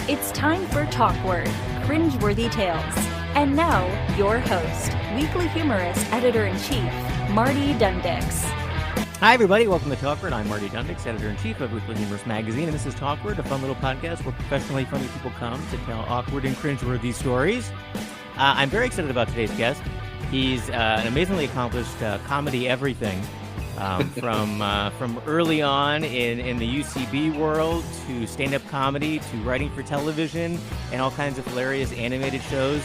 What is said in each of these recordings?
It's time for Talkward, cringeworthy tales. And now, your host, weekly humorist, editor-in-chief, Marty Dundix. Hi, everybody. Welcome to Talkward. I'm Marty Dundix, editor-in-chief of Weekly Humorist Magazine, and this is Talkward, a fun little podcast where professionally funny people come to tell awkward and cringeworthy stories. I'm very excited about today's guest. He's an amazingly accomplished comedy everything, from early on in the UCB world to stand-up comedy to writing for television and all kinds of hilarious animated shows.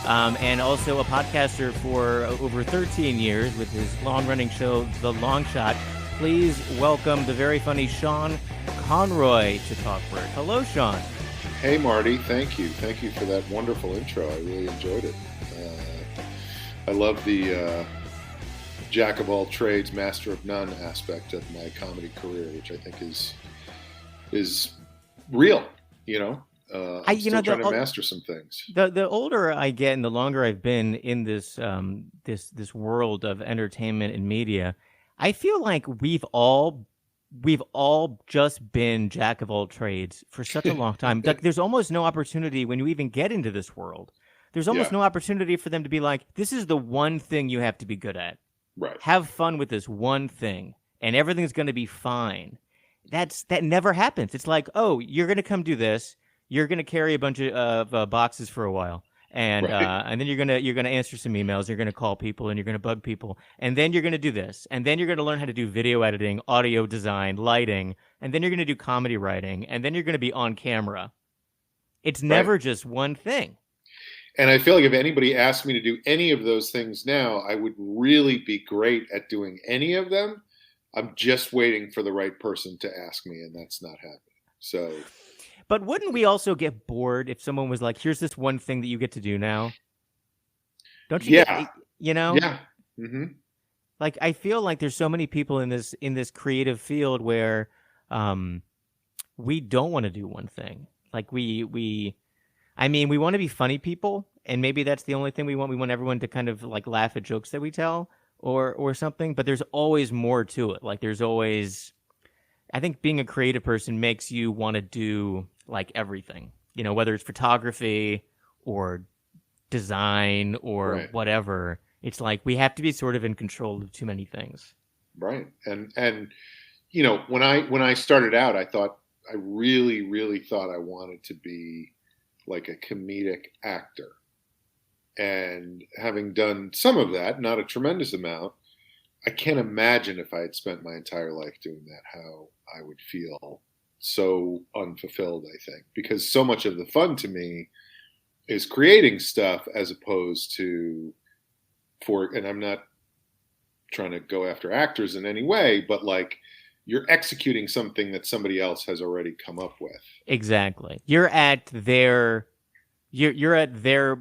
And also a podcaster for over 13 years with his long-running show, The Long Shot. Please welcome the very funny Sean Conroy to Talkward. Hello, Sean. Hey, Marty. Thank you. Thank you for that wonderful intro. I really enjoyed it. I love the jack of all trades, master of none aspect of my comedy career, which I think is real, you know? I'm still trying to master some things. The older I get and the longer I've been in this this world of entertainment and media, I feel like we've all just been jack of all trades for such a long time. Like there's almost no opportunity when you even get into this world. There's almost no opportunity for them to be like, this is the one thing you have to be good at. Right. Have fun with this one thing, and everything's going to be fine. That never happens. It's like, oh, you're going to come do this. You're going to carry a bunch of boxes for a while, and then you're going to answer some emails. You're going to call people, and you're going to bug people, and then you're going to do this, and then you're going to learn how to do video editing, audio design, lighting, and then you're going to do comedy writing, and then you're going to be on camera. It's never just one thing. And I feel like if anybody asked me to do any of those things now, I would really be great at doing any of them. I'm just waiting for the right person to ask me, and that's not happening. So. But wouldn't we also get bored if someone was like, here's this one thing that you get to do now? Don't you get, you know? Yeah. Mm-hmm. Like, I feel like there's so many people in this creative field where we don't want to do one thing. Like, we want to be funny people, and maybe that's the only thing we want. We want everyone to kind of, like, laugh at jokes that we tell or something. But there's always more to it. Like, there's always... I think being a creative person makes you want to do like everything, you know, whether it's photography or design or whatever. It's like we have to be sort of in control of too many things. Right. And you know, when I started out, I really thought I wanted to be like a comedic actor. And having done some of that, not a tremendous amount, I can't imagine if I had spent my entire life doing that, how I would feel so unfulfilled, I think, because so much of the fun to me is creating stuff as opposed to and I'm not trying to go after actors in any way, but like you're executing something that somebody else has already come up with. Exactly. You're at their you're at their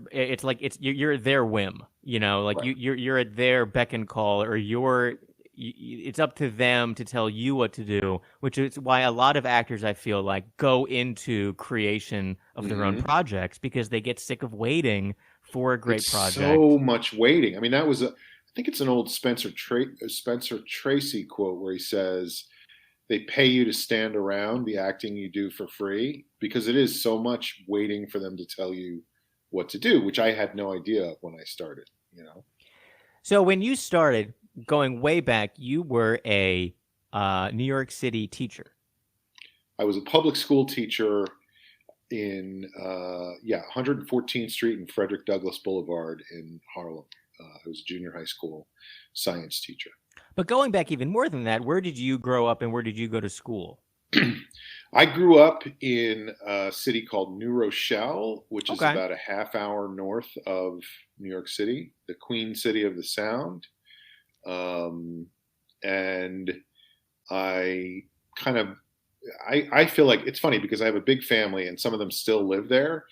whim, you know, like you're at their beck and call, or it's up to them to tell you what to do, which is why a lot of actors, I feel like, go into creation of their own projects because they get sick of waiting for a great project. So much waiting. I mean, I think it's an old Spencer Tracy quote where he says, they pay you to stand around the acting you do for free, because it is so much waiting for them to tell you what to do, which I had no idea when I started, you know? So when you started going way back, you were a New York City teacher. I was a public school teacher in 114th Street and Frederick Douglass Boulevard in Harlem. I was a junior high school science teacher. But going back even more than that, where did you grow up and where did you go to school? I grew up in a city called New Rochelle, which is about a half hour north of New York City, the Queen City of the Sound. And I feel like it's funny because I have a big family and some of them still live there.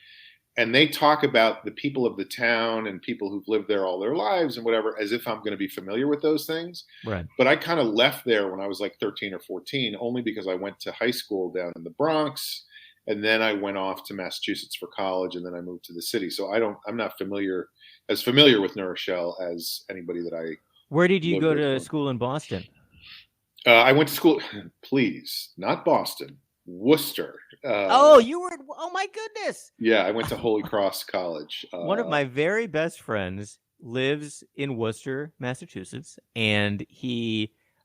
And they talk about the people of the town and people who've lived there all their lives and whatever, as if I'm going to be familiar with those things. Right. But I kind of left there when I was like 13 or 14, only because I went to high school down in the Bronx. And then I went off to Massachusetts for college, and then I moved to the city. So I'm not familiar with New Rochelle as anybody that I. Where did you go to school in Boston? I went to school, please, not Boston. Worcester. Oh, you were. Oh my goodness. Yeah, I went to Holy Cross College. One of my very best friends lives in Worcester, Massachusetts, and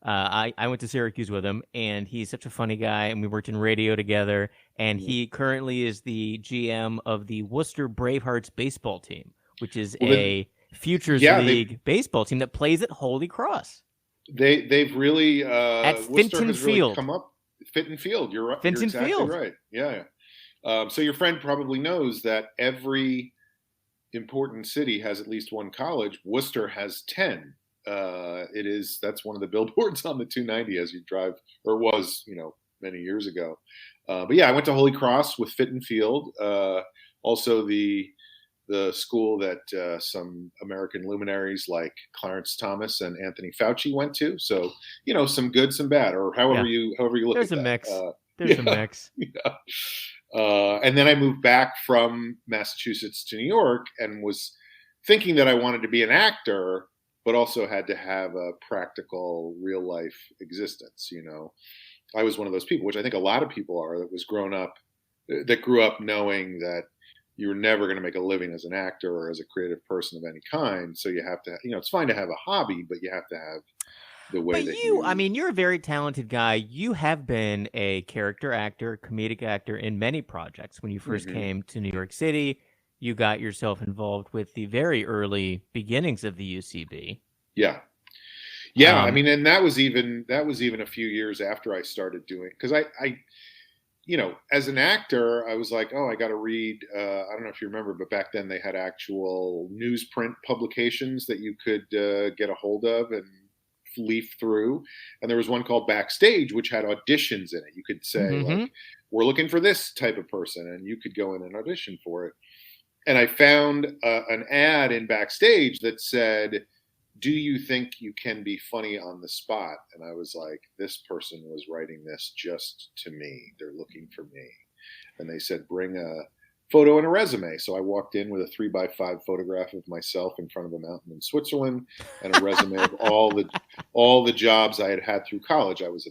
I went to Syracuse with him, and he's such a funny guy, and we worked in radio together, and he currently is the GM of the Worcester Bravehearts baseball team, which is a Futures League baseball team that plays at Holy Cross. They've really at Worcester Fenton has Field. really come up. Fenton Field, you're right. Fenton You're exactly Field. right. Yeah. So your friend probably knows that every important city has at least one college. Worcester has 10. That's one of the billboards on the 290 as you drive, or was, many years ago. But yeah, I went to Holy Cross with Fenton Field. Also the school that some American luminaries like Clarence Thomas and Anthony Fauci went to. So, some good, some bad, or however you look There's at a that. mix. There's a mix. Yeah. And then I moved back from Massachusetts to New York and was thinking that I wanted to be an actor, but also had to have a practical, real life existence. I was one of those people, which I think a lot of people are, that grew up knowing that you're never going to make a living as an actor or as a creative person of any kind. So you have to, it's fine to have a hobby, but you have to have the way that you're a very talented guy. You have been a character actor, comedic actor in many projects. When you first came to New York City, you got yourself involved with the very early beginnings of the UCB. Yeah. And that was even a few years after I started doing, because I as an actor, I was like, I got to read. I don't know if you remember, but back then they had actual newsprint publications that you could get a hold of and leaf through. And there was one called Backstage, which had auditions in it. You could say, like, we're looking for this type of person, and you could go in and audition for it. And I found an ad in Backstage that said, "Do you think you can be funny on the spot?" And I was like, this person was writing this just to me. They're looking for me. And they said, bring a photo and a resume. So I walked in with a 3x5 photograph of myself in front of a mountain in Switzerland and a resume of all the jobs I had had through college. I was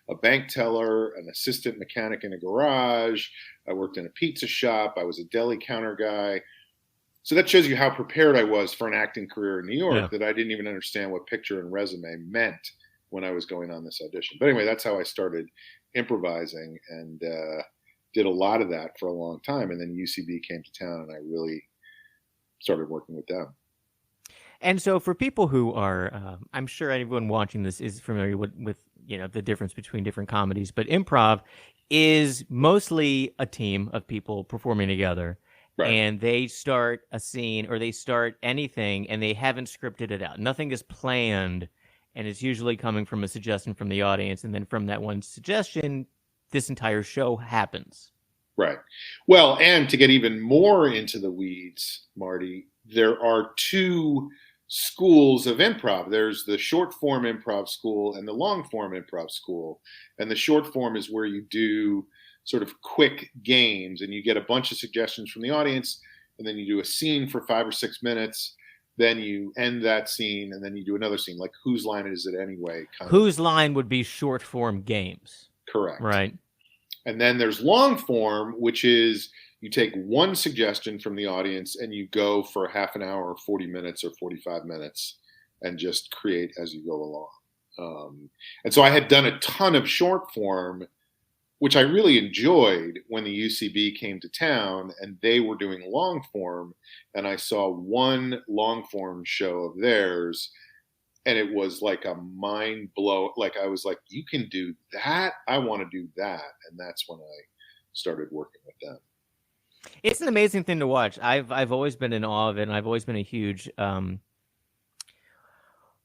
a bank teller, an assistant mechanic in a garage. I worked in a pizza shop. I was a deli counter guy. So that shows you how prepared I was for an acting career in New York, that I didn't even understand what picture and resume meant when I was going on this audition. But anyway, that's how I started improvising and did a lot of that for a long time. And then UCB came to town and I really started working with them. And so for people who are, I'm sure anyone watching this is familiar with the difference between different comedies, but improv is mostly a team of people performing together. Right. And they start a scene or they start anything and they haven't scripted it out. Nothing is planned, and it's usually coming from a suggestion from the audience. And then from that one suggestion, this entire show happens. Right. Well, and to get even more into the weeds, Marty, there are two schools of improv. There's the short form improv school and the long form improv school. And the short form is where you do sort of quick games and you get a bunch of suggestions from the audience, and then you do a scene for 5 or 6 minutes, then you end that scene, and then you do another scene, like Whose Line Is It Anyway? Whose Line would be short form games. Correct. Right. And then there's long form, which is you take one suggestion from the audience and you go for half an hour or 40 minutes or 45 minutes and just create as you go along. And so I had done a ton of short form, which I really enjoyed when the UCB came to town and they were doing long form. And I saw one long form show of theirs and it was like a mind blow. Like I was like, you can do that? I want to do that. And that's when I started working with them. It's an amazing thing to watch. I've always been in awe of it, and I've always been a huge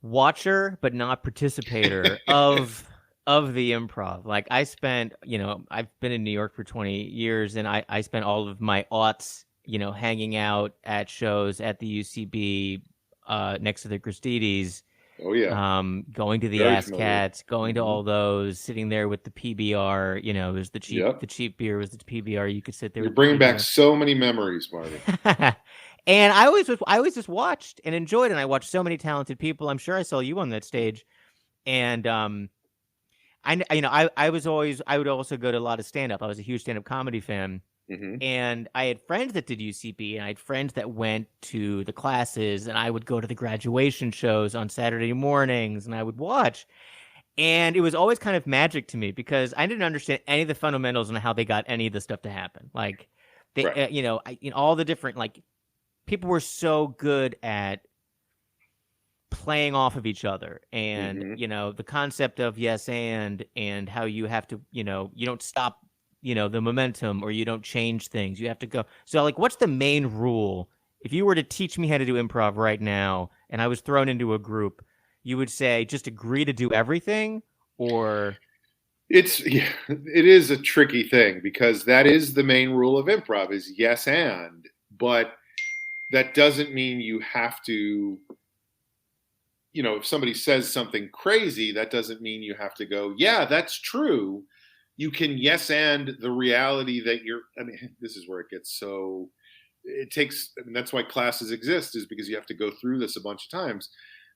watcher, but not participator of the improv. Like I've been in New York for 20 years, and I spent all of my aughts, hanging out at shows at the UCB next to the Christidis. Oh yeah. Going to the Very Ass familiar. Cats, going to all those, sitting there with the PBR. It was the cheap beer was the PBR. You could sit there. You're bringing back so many memories, Marty. And I always just watched and enjoyed it. And I watched so many talented people. I'm sure I saw you on that stage, and I was always, I would also go to a lot of stand up. I was a huge stand up comedy fan. Hmm. And I had friends that did UCB, and I had friends that went to the classes, and I would go to the graduation shows on Saturday mornings, and I would watch. And it was always kind of magic to me because I didn't understand any of the fundamentals on how they got any of the stuff to happen. Like, they, Right. all the different, like, people were so good at playing off of each other, and Hmm. the concept of yes and how you have to, you don't stop, the momentum, or you don't change things, you have to go. So, like, what's the main rule if you were to teach me how to do improv right now and I was thrown into a group? You would say just agree to do everything, or Yeah, it is a tricky thing because that is the main rule of improv is yes and, but that doesn't mean you have to, if somebody says something crazy, that doesn't mean you have to go, yeah, that's true. You can yes and the reality that this is where it gets so, it takes, that's why classes exist, is because you have to go through this a bunch of times.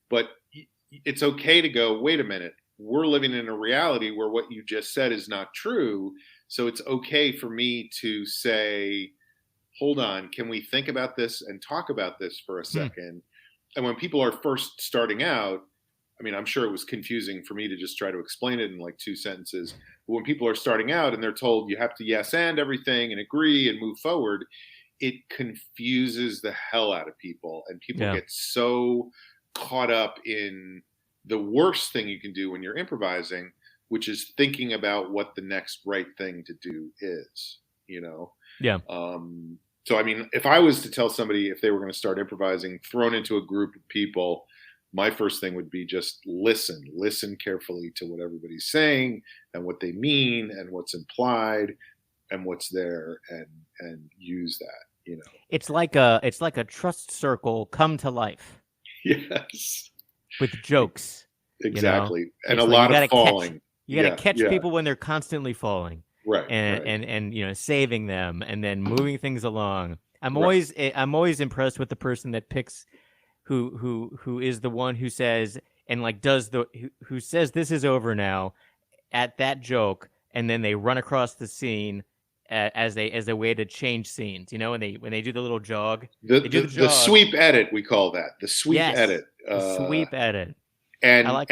But it's okay to go, wait a minute, we're living in a reality where what you just said is not true. So it's okay for me to say, hold on, can we think about this and talk about this for a second? And when people are first starting out, I mean, I'm sure it was confusing for me to just try to explain it in like 2 sentences. But when people are starting out and they're told you have to yes and everything and agree and move forward, it confuses the hell out of people. And people get so caught up in the worst thing you can do when you're improvising, which is thinking about what the next right thing to do is, yeah. So, I mean, if I was to tell somebody if they were going to start improvising thrown into a group of people, my first thing would be just listen carefully to what everybody's saying and what they mean and what's implied and what's there, and use that. It's like a trust circle come to life Yes, with jokes. exactly. And It's a like lot of falling. You got to catch Yeah. people when they're constantly falling, Right. and saving them, and then moving things along. I'm Right. always impressed with the person that picks who is the one who says, and like does who says this is over now at that joke, and then they run across the scene as a way to change scenes. When they do the little jog, they do the The jog. sweep edit, we call that the sweep Yes, edit. the sweep edit. I And like.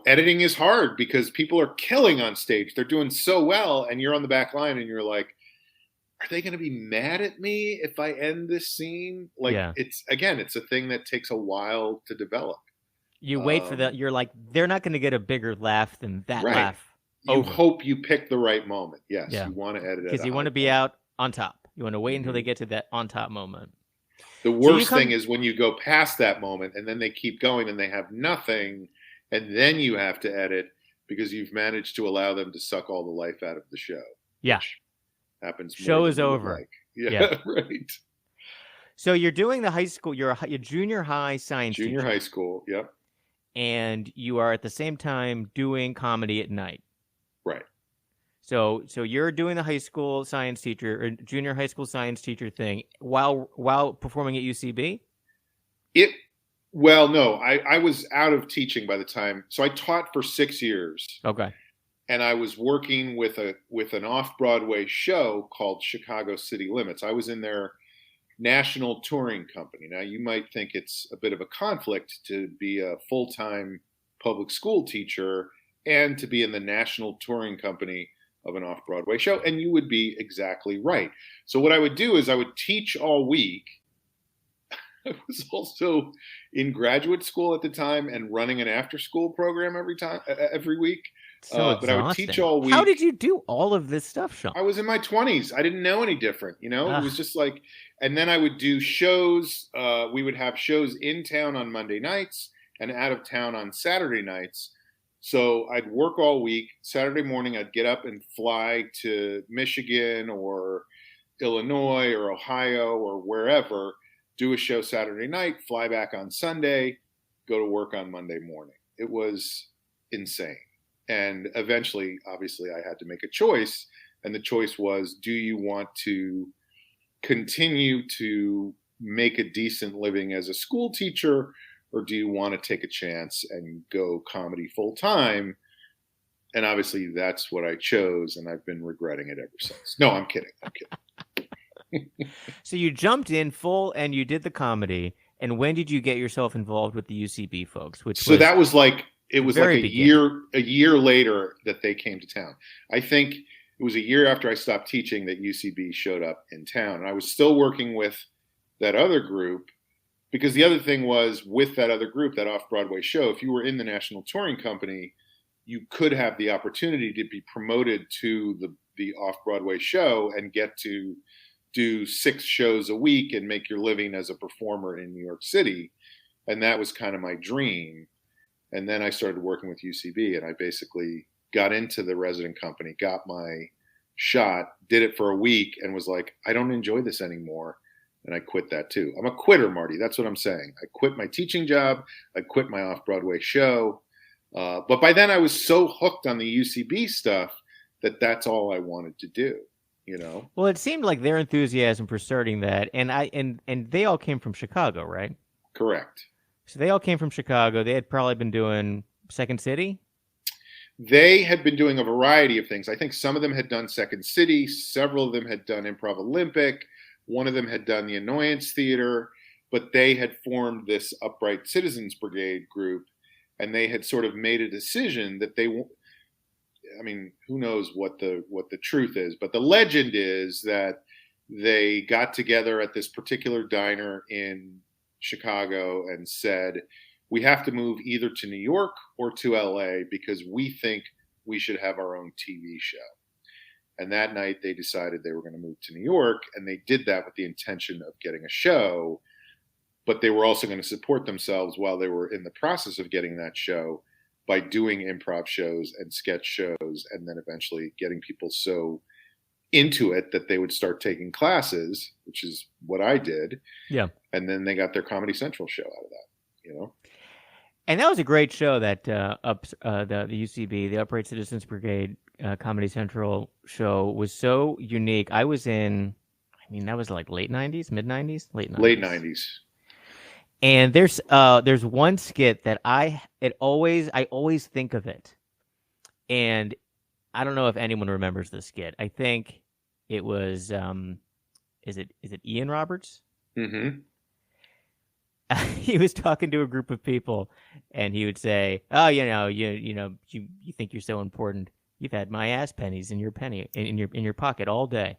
editing is hard because people are killing on stage. They're doing so well, and you're on the back line, and you're like, are they going to be mad at me if I end this scene? Like, Yeah. it's a thing that takes a while to develop. You wait for that. You're like, they're not going to get a bigger laugh than that Right. laugh. You Over. hope you pick the right moment. Yes, Yeah. you want to edit it Because you want to be out on top. You want to wait until they get to that on top moment. The worst thing is when you go past that moment and then they keep going and they have nothing, and then you have to edit because you've managed to allow them to suck all the life out of the show. Yeah. Which happens. Show is over. Like. Yeah. Right. So you're doing the high school. You're a junior high science Junior teacher. high school. Yep. And you are at the same time doing comedy at night. Right. So you're doing the high school science teacher or junior high school science teacher thing while performing at UCB? Well, no, I was out of teaching by the time. So I taught for 6 years. Okay. And I was working with an off-Broadway show called Chicago City Limits. I was in their national touring company. Now, you might think it's a bit of a conflict to be a full-time public school teacher and to be in the national touring company of an off-Broadway show, and you would be exactly right. So what I would do is I would teach all week. I was also in graduate school at the time and running an after-school program every week. So but I would teach all week. How did you do all of this stuff, Sean? I was in my 20s. I didn't know any different, It was just like, and then I would do shows. We would have shows in town on Monday nights and out of town on Saturday nights. So I'd work all week. Saturday morning, I'd get up and fly to Michigan or Illinois or Ohio or wherever, do a show Saturday night, fly back on Sunday, go to work on Monday morning. It was insane. And eventually, obviously, I had to make a choice. And the choice was, do you want to continue to make a decent living as a school teacher, or do you want to take a chance and go comedy full time? And obviously that's what I chose, and I've been regretting it ever since. No, I'm kidding. So you jumped in full and you did the comedy. And when did you get yourself involved with the UCB folks? That was like it was like a year later that they came to town. I think it was a year after I stopped teaching that UCB showed up in town, and I was still working with that other group, because the other thing was, with that other group, that off-Broadway show, if you were in the National Touring Company, you could have the opportunity to be promoted to the off-Broadway show and get to do 6 shows a week and make your living as a performer in New York City. And that was kind of my dream. And then I started working with UCB, and I basically got into the resident company, got my shot, did it for a week, and was like, I don't enjoy this anymore. And I quit that too. I'm a quitter, Marty. That's what I'm saying. I quit my teaching job. I quit my off-Broadway show. But by then I was so hooked on the UCB stuff that that's all I wanted to do, you know? Well, it seemed like their enthusiasm for starting that, and they all came from Chicago, right? Correct. So they all came from Chicago. They had probably been doing Second City? They had been doing a variety of things. I think some of them had done Second City. Several of them had done Improv Olympic. One of them had done the Annoyance Theater. But they had formed this Upright Citizens Brigade group, and they had sort of made a decision that I mean, who knows what the truth is, but the legend is that they got together at this particular diner in Chicago and said, we have to move either to New York or to LA because we think we should have our own TV show. And that night they decided they were going to move to New York, and they did that with the intention of getting a show, but they were also going to support themselves while they were in the process of getting that show by doing improv shows and sketch shows, and then eventually getting people so into it that they would start taking classes, which is what I did. Yeah. And then they got their Comedy Central show out of that, you know? And that was a great show, that the UCB, the Upright Citizens Brigade Comedy Central show was so unique. I was that was like late 90s, mid 90s, late 90s. Late 90s. And there's one skit that I always think of it, and I don't know if anyone remembers the skit. I think it was is it Ian Roberts? Mm-hmm. He was talking to a group of people, and he would say, "Oh, you think you're so important. You've had my ass pennies in your pocket all day.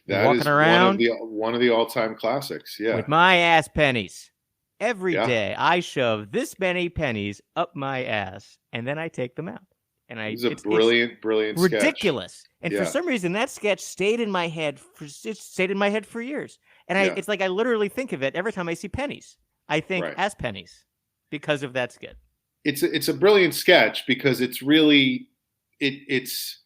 That walking is around one of the all-time classics. Yeah, with my ass pennies." Every day, I shove this many pennies up my ass, and then I take them out. And it's a brilliant sketch. Ridiculous. And for some reason, that sketch stayed in my head for years. And it's like I literally think of it every time I see pennies. I think ass pennies because of that skit. It's a brilliant sketch because it's really it's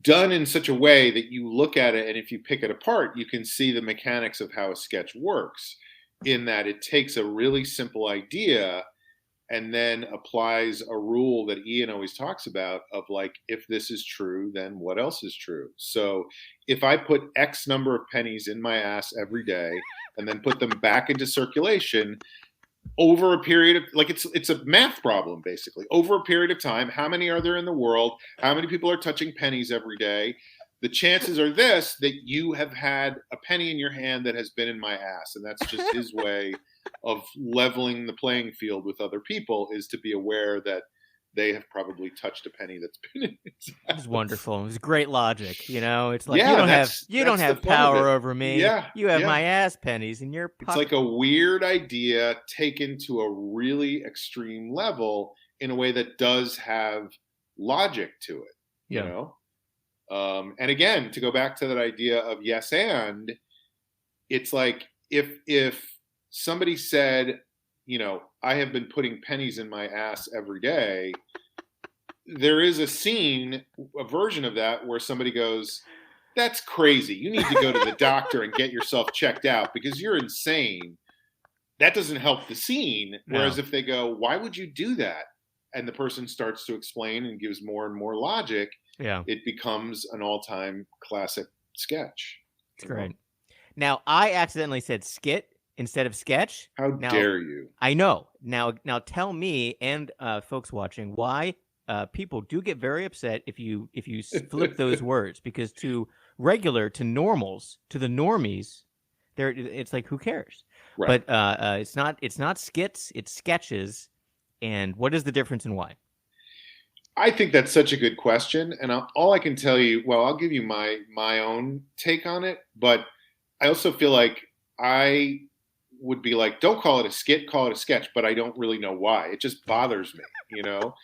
done in such a way that you look at it, and if you pick it apart, you can see the mechanics of how a sketch works. In that it takes a really simple idea and then applies a rule that Ian always talks about of like, if this is true, then what else is true? So if I put X number of pennies in my ass every day and then put them back into circulation over a period of, like, it's a math problem, basically. Over a period of time, how many are there in the world? How many people are touching pennies every day? The chances are that you have had a penny in your hand that has been in my ass. And that's just his way of leveling the playing field with other people, is to be aware that they have probably touched a penny that's been in his ass. It was wonderful. It was great logic. You know, it's like, you don't have power over me. Yeah, you have my ass pennies in your pocket. It's like a weird idea taken to a really extreme level in a way that does have logic to it, you know? And again, to go back to that idea of yes and, it's like if somebody said, I have been putting pennies in my ass every day, there is a version of that where somebody goes, that's crazy. You need to go to the doctor and get yourself checked out because you're insane. That doesn't help the scene. Whereas if they go, why would you do that? And the person starts to explain and gives more and more logic, it becomes an all-time classic sketch. It's great. Now, I accidentally said skit instead of sketch. How dare you? I know. Now tell me and folks watching, why people do get very upset if you flip those words, because to regular, to normals, to the normies, it's like, who cares? Right. But it's not skits, it's sketches. And what is the difference and why? I think that's such a good question, and all I can tell you, well, I'll give you my own take on it, but I also feel like I would be like, don't call it a skit, call it a sketch, but I don't really know why. It just bothers me, you know?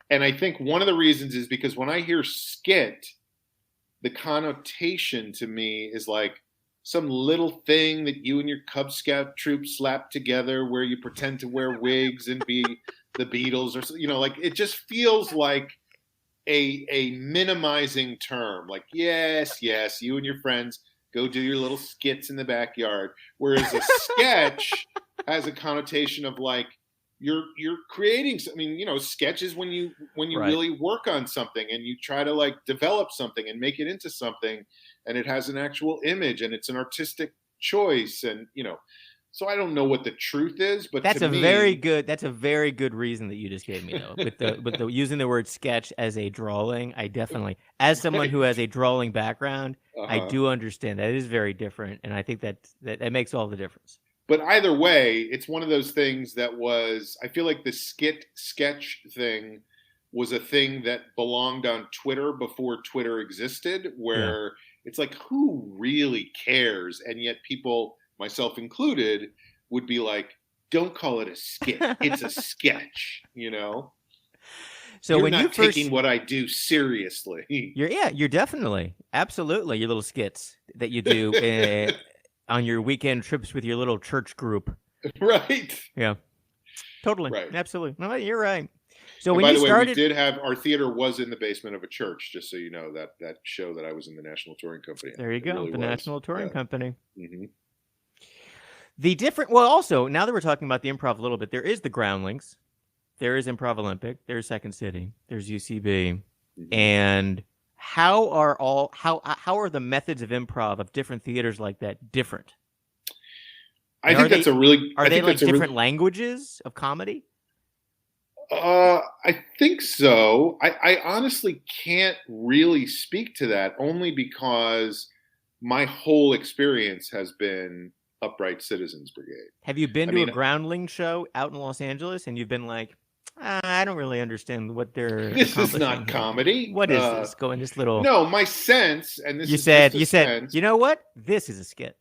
And I think one of the reasons is because when I hear skit, the connotation to me is like some little thing that you and your Cub Scout troop slap together where you pretend to wear wigs and be the Beatles, or, you know, like it just feels like a minimizing term. Like, yes, you and your friends go do your little skits in the backyard. Whereas a sketch has a connotation of like you're creating. I mean, you know, sketches when you Right. really work on something and you try to like develop something and make it into something, and it has an actual image and it's an artistic choice, and you know. So I don't know what the truth is, but That's to a me, very good reason that you just gave me, though. With the using the word sketch as a drawing, I definitely, as someone who has a drawing background, I do understand that it is very different, and I think that makes all the difference. But either way, it's one of those things that was, I feel like the skit sketch thing was a thing that belonged on Twitter before Twitter existed, where it's like, who really cares? And yet people, myself included, would be like, don't call it a skit. It's a sketch, you know? So You're when not you first, taking what I do seriously. you're definitely, absolutely, your little skits that you do on your weekend trips with your little church group. Right. Yeah, totally. Right. Absolutely. No, you're right. So And when by you the way, started, we did have, our theater was in the basement of a church, just so you know, that show that I was in the National Touring Company. there you It go, really the was. National Touring Company. Mm-hmm. Well, also, now that we're talking about the improv a little bit, there is the Groundlings, there is Improv Olympic, there's Second City, there's UCB, Mm-hmm. and how are the methods of improv of different theaters like that different? I think that's a really. Are I they think like that's a different really, languages of comedy? I think so. I honestly can't really speak to that, only because my whole experience has been Upright Citizens Brigade. Have you been I to a mean, Groundling show out in Los Angeles and you've been like, I don't really understand what they're this is accomplishing not here. comedy. What is this? Go in this little. No, my sense, and this You is said, just a sense. you know what? This is a skit.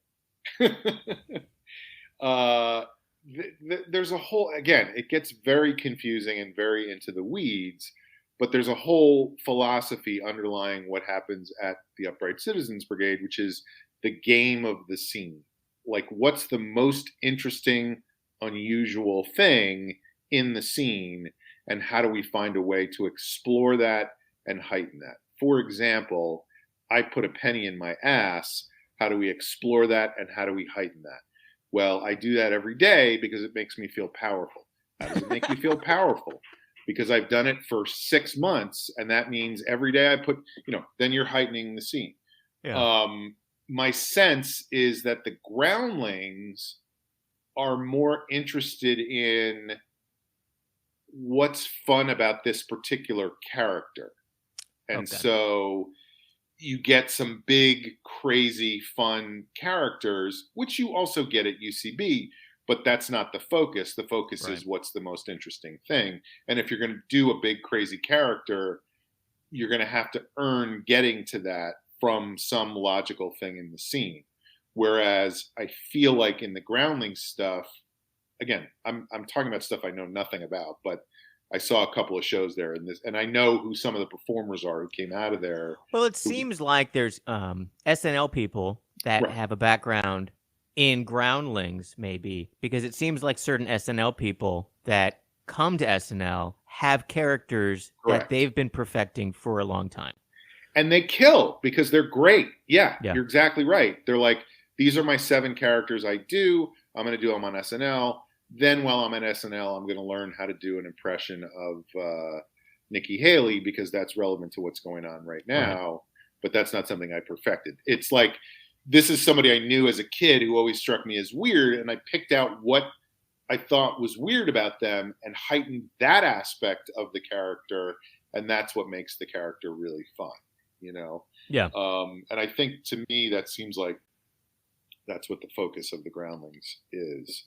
There's a whole, again, it gets very confusing and very into the weeds, but there's a whole philosophy underlying what happens at the Upright Citizens Brigade, which is the game of the scene. Like, what's the most interesting, unusual thing in the scene, and how do we find a way to explore that and heighten that? For example, I put a penny in my ass. How do we explore that and how do we heighten that? Well, I do that every day because it makes me feel powerful. How does it make you feel powerful? Because I've done it for 6 months, and that means every day I put, then you're heightening the scene. Yeah. My sense is that the Groundlings are more interested in what's fun about this particular character. And so you get some big, crazy, fun characters, which you also get at UCB, but that's not the focus. The focus is what's the most interesting thing. And if you're going to do a big, crazy character, you're going to have to earn getting to that from some logical thing in the scene. Whereas I feel like in the Groundling stuff, again, I'm talking about stuff I know nothing about, but I saw a couple of shows there, and I know who some of the performers are who came out of there. Well, it seems like there's SNL people that have a background in Groundlings, maybe, because it seems like certain SNL people that come to SNL have characters that they've been perfecting for a long time. And they kill because they're great. Yeah, you're exactly right. They're like, these are my 7 characters I do. I'm going to do them on SNL. Then while I'm at SNL, I'm going to learn how to do an impression of Nikki Haley because that's relevant to what's going on right now. But that's not something I perfected. It's like, this is somebody I knew as a kid who always struck me as weird. And I picked out what I thought was weird about them and heightened that aspect of the character. and that's what makes the character really fun, you know. Yeah. And I think to me that seems like that's what the focus of the Groundlings is.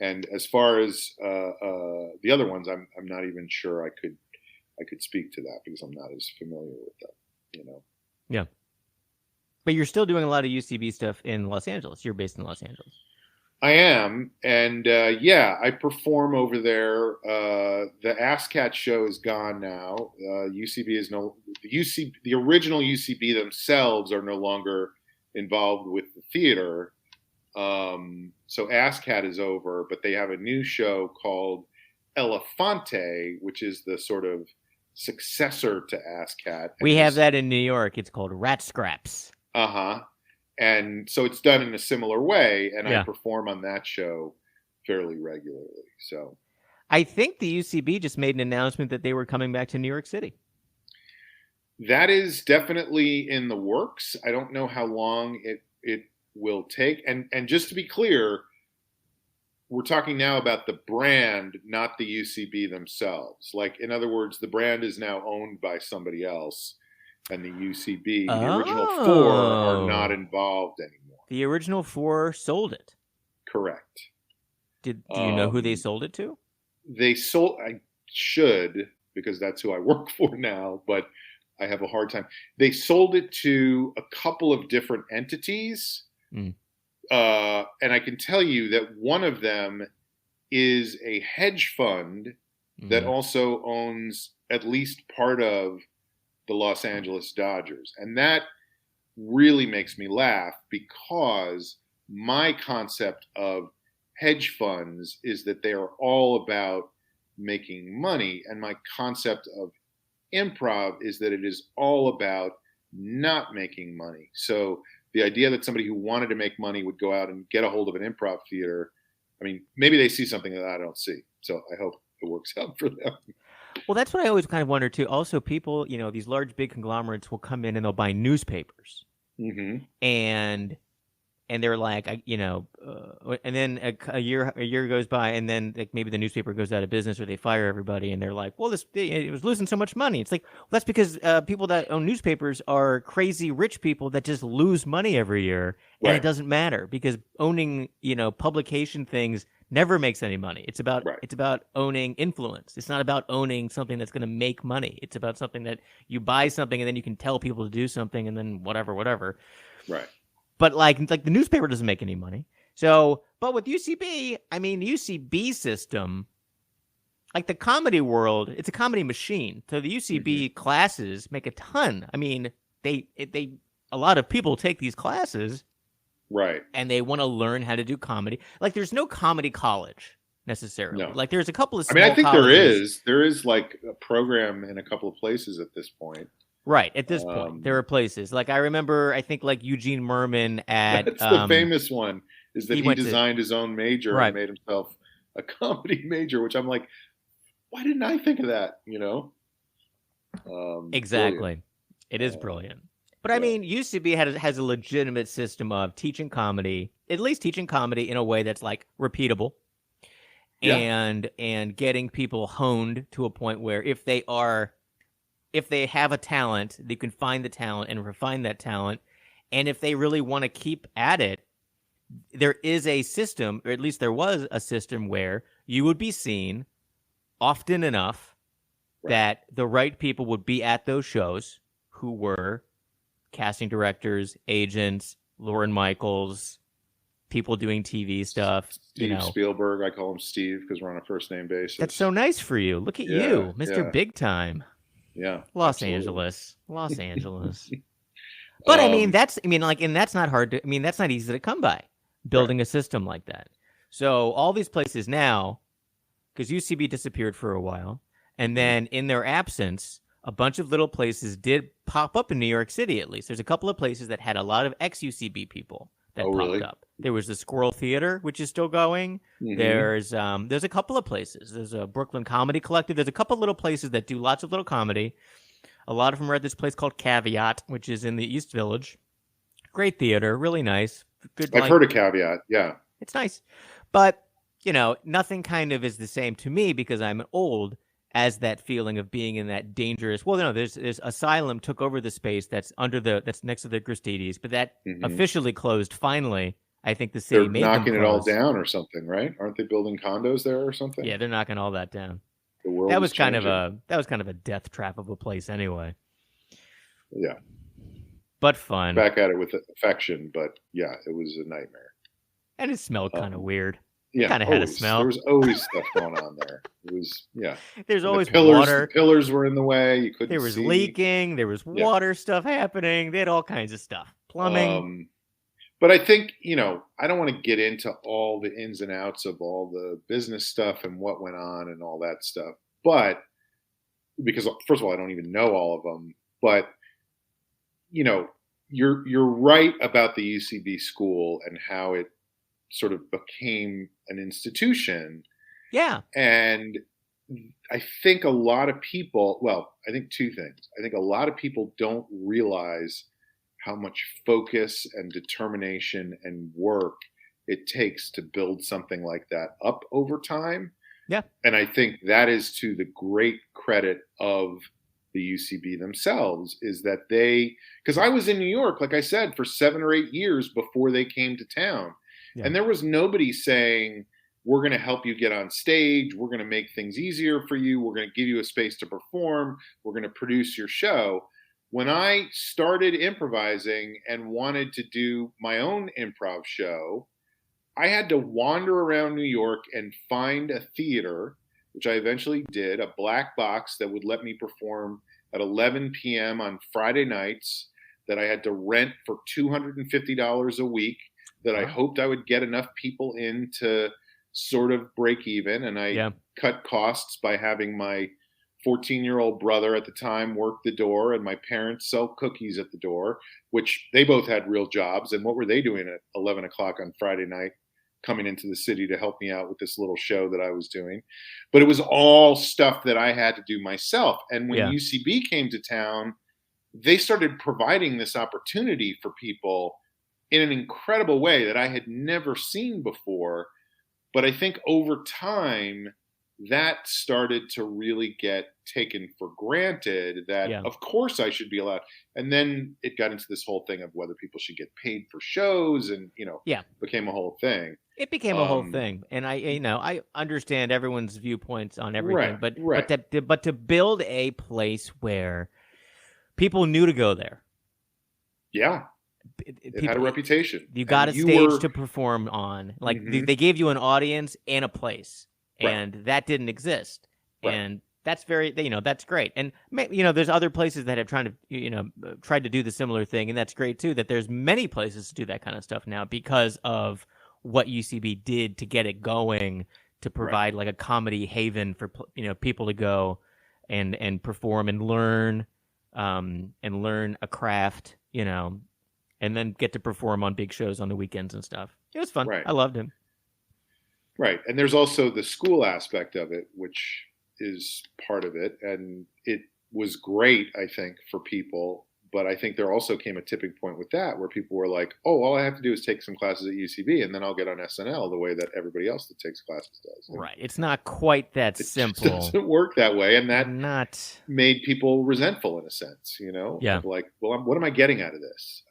And as far as the other ones, I'm not even sure I could speak to that because I'm not as familiar with them, you know. Yeah. But you're still doing a lot of UCB stuff in Los Angeles. You're based in Los Angeles. I am, and I perform over there. The ASCAT show is gone now. UCB is the original UCB themselves are no longer involved with the theater. So ASCAT is over, but they have a new show called Elefante, which is the sort of successor to ASCAT. We have that in New York. It's called Rat Scraps. And so it's done in a similar way, and Yeah. I perform on that show fairly regularly. So I think the UCB just made an announcement that they were coming back to New York City. that is definitely in the works. I don't know how long it will take. And just to be clear, we're talking now about the brand, not the UCB themselves. Like, in other words, the brand is now owned by somebody else, and the UCB, the original four, are not involved anymore. The original four sold it. Correct. Do you know who they sold it to? They sold. I should, because that's who I work for now, but I have a hard time. They sold it to a couple of different entities. And I can tell you that one of them is a hedge fund that also owns at least part of the Los Angeles Dodgers. And that really makes me laugh, because my concept of hedge funds is that they are all about making money. And my concept of improv is that it is all about not making money. So the idea that somebody who wanted to make money would go out and get a hold of an improv theater, I mean, maybe they see something that I don't see. So I hope it works out for them. Well, that's what I always kind of wonder too. Also, people, these large, big conglomerates will come in and they'll buy newspapers, and they're like, and then a year goes by, and then like maybe the newspaper goes out of business or they fire everybody, and they're like, well, it was losing so much money. It's like, well, that's because people that own newspapers are crazy rich people that just lose money every year, and it doesn't matter because owning publication things never makes any money. It's about owning influence. It's not about owning something that's going to make money. It's about something that you buy something and then you can tell people to do something and then whatever. Right. But like the newspaper doesn't make any money. So, but with UCB, I mean, the UCB system, like the comedy world, it's a comedy machine. So the UCB classes make a ton. I mean, a lot of people take these classes. Right. And they want to learn how to do comedy. Like, there's no comedy college necessarily. No. Like, there's a couple of small I think colleges. there is like a program in a couple of places at this point. Right. At this point, there are places. Like, I remember, I think, like Eugene Merman at... That's the famous one, is that he designed his own major and made himself a comedy major, which I'm like, why didn't I think of that, Exactly. Brilliant. It is brilliant. But I mean, UCB has a legitimate system of teaching comedy, at least teaching comedy in a way that's like repeatable, and getting people honed to a point where if they have a talent, they can find the talent and refine that talent, and if they really want to keep at it, there is a system, or at least there was a system where you would be seen often enough that the right people would be at those shows who were casting directors, agents, Lorne Michaels, people doing TV stuff. Steve Spielberg, I call him Steve because we're on a first name basis. That's so nice for you. Look at you, Mr. Big Time. Yeah. Los Angeles. But I mean, that's not hard to, that's not easy to come by, building a system like that. So all these places now, because UCB disappeared for a while, and then in their absence, a bunch of little places did pop up in New York City, at least. There's a couple of places that had a lot of ex-UCB people that popped up. There was the Squirrel Theater, which is still going. There's a couple of places. There's a Brooklyn Comedy Collective. There's a couple of little places that do lots of little comedy. A lot of them are at this place called Caveat, which is in the East Village. Great theater, really nice. Good. I've heard of Caveat, yeah. It's nice. But, nothing kind of is the same to me because I'm old as that feeling of being in that dangerous. Well, no, there's Asylum took over the space that's that's next to the Christie's, but that officially closed finally. I think the city They're made them knocking it all close. down or something, right? Aren't they building condos there or something? Yeah, they're knocking all that down. The world That was is kind of changing. a death trap of a place anyway. Yeah. But fun. Back at it with affection, but yeah, it was a nightmare. And it smelled kind of weird. Yeah, kind of had a smell. There was always stuff going on there. It was, yeah. There's And always the pillars were in the way. You couldn't There was see. leaking. There was water stuff happening. They had all kinds of stuff. Plumbing. But I think, I don't want to get into all the ins and outs of all the business stuff and what went on and all that stuff. But because first of all, I don't even know all of them, but you're right about the UCB school and how it sort of became an institution. Yeah. And I think a lot of people, I think two things. I think a lot of people don't realize how much focus and determination and work it takes to build something like that up over time. Yeah. And I think that is to the great credit of the UCB themselves, is that because I was in New York, like I said, for 7 or 8 years before they came to town. Yeah. And there was nobody saying, we're going to help you get on stage. We're going to make things easier for you. We're going to give you a space to perform. We're going to produce your show. When I started improvising and wanted to do my own improv show, I had to wander around New York and find a theater, which I eventually did, a black box that would let me perform at 11 p.m. on Friday nights, that I had to rent for $250 a week, that I hoped I would get enough people in to sort of break even. And I cut costs by having my 14-year-old brother at the time work the door and my parents sell cookies at the door, which they both had real jobs. And what were they doing at 11 o'clock on Friday night, coming into the city to help me out with this little show that I was doing? But it was all stuff that I had to do myself. And when UCB came to town, they started providing this opportunity for people in an incredible way that I had never seen before. But I think over time, that started to really get taken for granted, that of course I should be allowed. And then it got into this whole thing of whether people should get paid for shows, and, became a whole thing. It became a whole thing. And I understand everyone's viewpoints on everything, but to build a place where people knew to go there. Yeah. It had a reputation. You got a stage to perform on. Like they gave you an audience and a place. And that didn't exist. Right. And that's that's great. And, there's other places that have tried to do the similar thing. And that's great, too, that there's many places to do that kind of stuff now because of what UCB did to get it going, to provide like a comedy haven for, people to go and perform and learn a craft, and then get to perform on big shows on the weekends and stuff. It was fun. Right. I loved him. Right. And there's also the school aspect of it, which is part of it. And it was great, I think, for people. But I think there also came a tipping point with that where people were like, oh, all I have to do is take some classes at UCB and then I'll get on SNL the way that everybody else that takes classes does. And right. It's not quite that simple. It doesn't work that way. And that made people resentful in a sense, Yeah. Like, well, what am I getting out of this?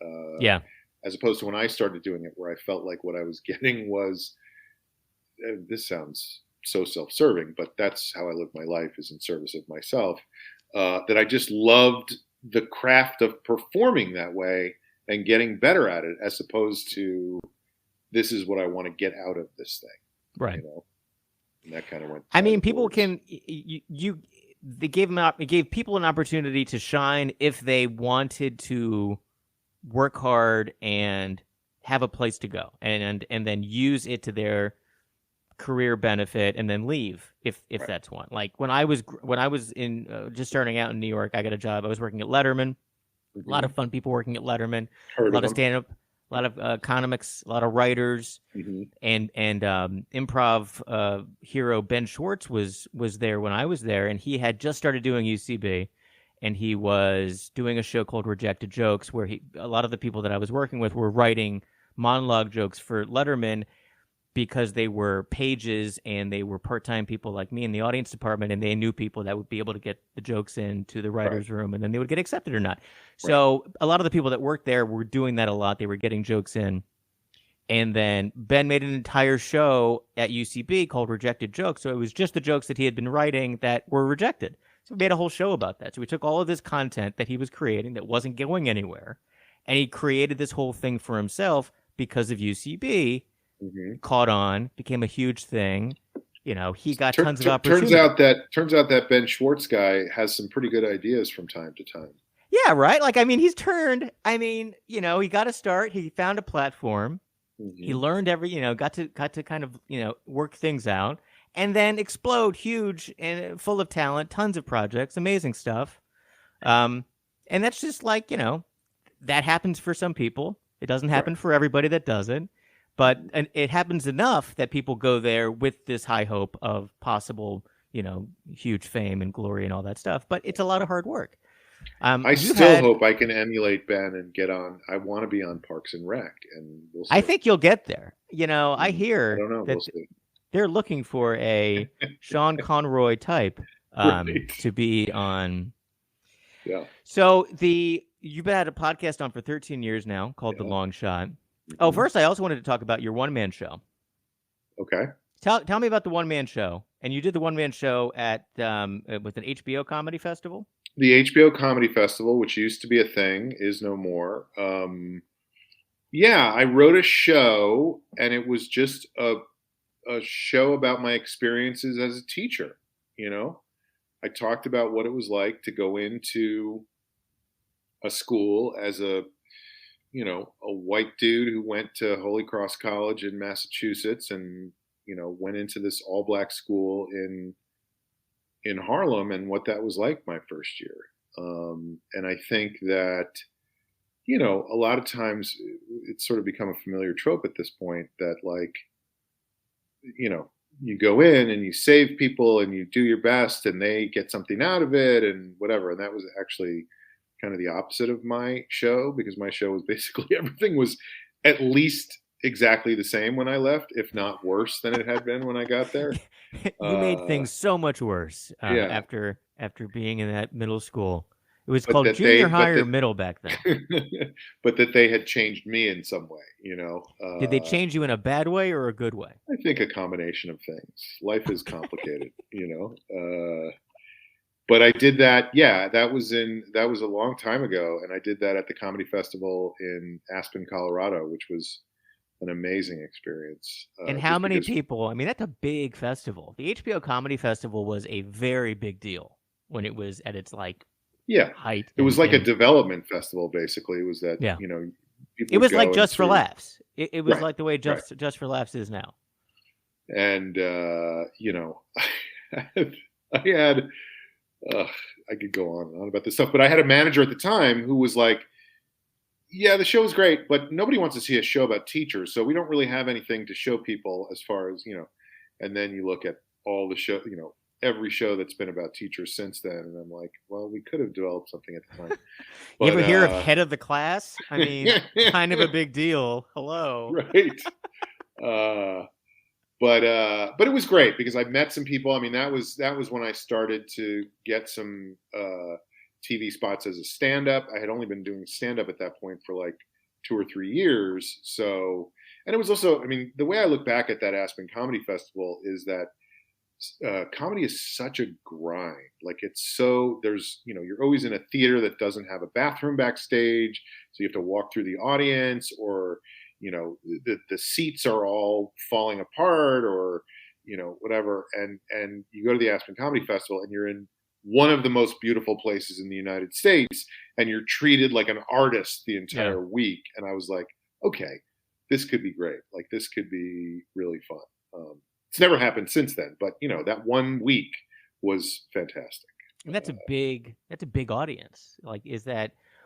As opposed to when I started doing it, where I felt like what I was getting was, this sounds so self-serving, but that's how I live my life, is in service of myself, that I just loved the craft of performing that way and getting better at it, as opposed to, this is what I want to get out of this thing. Right. And that kind of went. I mean, people can, they gave people an opportunity to shine if they wanted to work hard and have a place to go and then use it to their career benefit and then leave if that's one. Like when I was in just starting out in New York, I got a job. I was working at Letterman. A lot of fun people working at Letterman. A lot of stand-up, a lot of comics, a lot of writers, and improv hero Ben Schwartz was there when I was there, and he had just started doing UCB, and he was doing a show called Rejected Jokes, where a lot of the people that I was working with were writing monologue jokes for Letterman, because they were pages and they were part-time people like me in the audience department, and they knew people that would be able to get the jokes into the writer's room, and then they would get accepted or not. So a lot of the people that worked there were doing that a lot. They were getting jokes in. And then Ben made an entire show at UCB called Rejected Jokes. So it was just the jokes that he had been writing that were rejected. So we made a whole show about that. So we took all of this content that he was creating that wasn't going anywhere, and he created this whole thing for himself because of UCB. Caught on, became a huge thing. You know, he got tons of opportunities. Turns out that Ben Schwartz guy has some pretty good ideas from time to time. Yeah, right? Like, I mean, he got a start. He found a platform. He learned got to kind of, work things out, and then explode huge and full of talent, tons of projects, amazing stuff. And that's just like, that happens for some people. It doesn't happen for everybody that does it, but it happens enough that people go there with this high hope of possible, huge fame and glory and all that stuff. But it's a lot of hard work. I still hope I can emulate Ben and get on. I want to be on Parks and Rec, and we'll see. I think you'll get there. I hear I don't know. that We'll see. They're looking for a Sean Conroy type to be on. Yeah. So you've been at a podcast on for 13 years now called The Long Shot. Oh, first, I also wanted to talk about your one-man show. Okay. Tell me about the one-man show. And you did the one-man show at with an HBO comedy festival? The HBO Comedy Festival, which used to be a thing, is no more. I wrote a show, and it was just a show about my experiences as a teacher. I talked about what it was like to go into a school as a white dude who went to Holy Cross College in Massachusetts and, went into this all black school in Harlem, and what that was like my first year. And I think that, a lot of times it's sort of become a familiar trope at this point that, like, you go in and you save people and you do your best and they get something out of it and whatever. And that was actually kind of the opposite of my show, because my show was basically everything was at least exactly the same when I left, if not worse than it had been when I got there. You made things so much worse after being in that middle school. It was called junior high or middle back then. But that they had changed me in some way, Did they change you in a bad way or a good way? I think a combination of things. Life is complicated, But I did that. Yeah, that was a long time ago, and I did that at the Comedy Festival in Aspen, Colorado, which was an amazing experience. And how many people? I mean, that's a big festival. The HBO Comedy Festival was a very big deal when it was at its height. It was like a development festival, basically. It was that it was like Just for Laughs. It was like the way Just for Laughs is now. And I had I could go on and on about this stuff, but I had a manager at the time who was like, yeah, the show is great, but nobody wants to see a show about teachers, so we don't really have anything to show people as far as, and then you look at all the show, every show that's been about teachers since then, and I'm like, well, we could have developed something at the time. But, you ever hear of Head of the Class? I mean, kind of a big deal. Hello. Right. But it was great because I met some people. I mean, that was when I started to get some TV spots as a stand-up. I had only been doing stand-up at that point for like 2 or 3 years. So, and it was also, I mean, the way I look back at that Aspen Comedy Festival is that comedy is such a grind. Like there's, you're always in a theater that doesn't have a bathroom backstage. So you have to walk through the audience, or, the seats are all falling apart, or, whatever. And you go to the Aspen Comedy Festival and you're in one of the most beautiful places in the United States, and you're treated like an artist the entire week. And I was like, okay, this could be great. Like, this could be really fun. It's never happened since then, but that 1 week was fantastic. And that's a big audience. Like,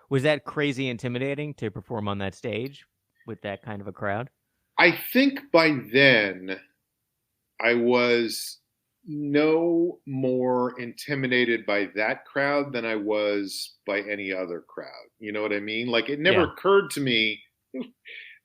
was that crazy intimidating to perform on that stage with that kind of a crowd? I think by then I was no more intimidated by that crowd than I was by any other crowd. You know what I mean? Like, it never occurred to me.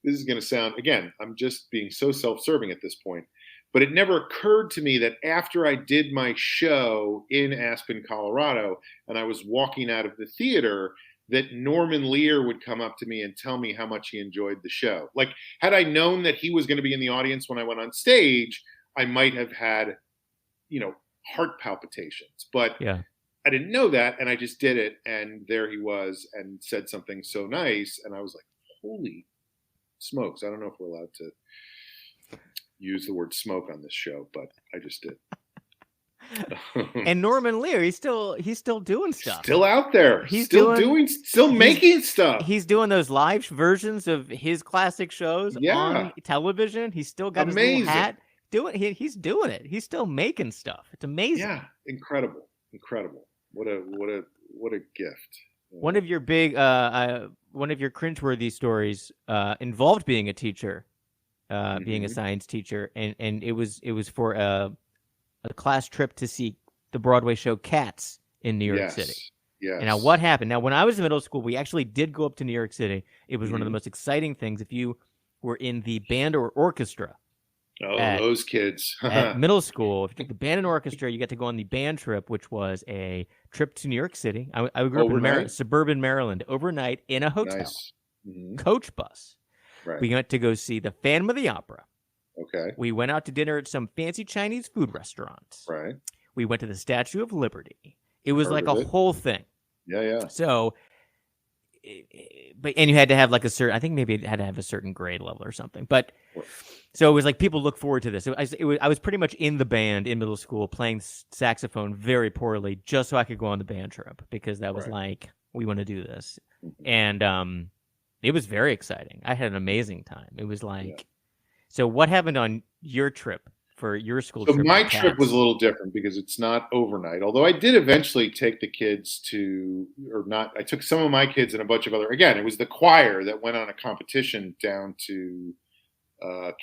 this is going to sound, again, I'm just being so self-serving at this point, but it never occurred to me that after I did my show in Aspen, Colorado, and I was walking out of the theater, that Norman Lear would come up to me and tell me how much he enjoyed the show. Like, had I known that he was going to be in the audience when I went on stage, I might have had, heart palpitations. But Yeah. I didn't know that, and I just did it, and there he was and said something so nice, and I was like, holy smokes. I don't know if we're allowed to use the word smoke on this show, but I just did. And Norman Lear, he's still doing stuff. Still out there. He's still making stuff. He's doing those live versions of his classic shows on television. He's still got his little hat. He's doing it. He's still making stuff. It's amazing. Yeah, incredible. What a gift. One of your cringeworthy stories involved being a teacher, being a science teacher, and it was for a class trip to see the Broadway show Cats in New York City. Yes. And now what happened? Now, when I was in middle school, we actually did go up to New York City. It was one of the most exciting things if you were in the band or orchestra. Oh, those kids. At middle school, if you took the band and orchestra, you got to go on the band trip, which was a trip to New York City. I grew up in suburban Maryland, overnight in a hotel. Nice. Coach bus. Right. We went to go see the Phantom of the Opera. Okay. We went out to dinner at some fancy Chinese food restaurants. Right. We went to the Statue of Liberty. It was like a whole thing. Yeah. So, and you had to have like a certain, I think maybe it had to have a certain grade level or something. But so it was like people look forward to this. I was pretty much in the band in middle school playing saxophone very poorly just so I could go on the band trip because that was like, we want to do this. And it was very exciting. I had an amazing time. It was like, so what happened on your trip for your school trip? So my trip was a little different because it's not overnight, although I did eventually take the kids I took some of my kids and a bunch of other, again, it was the choir that went on a competition down to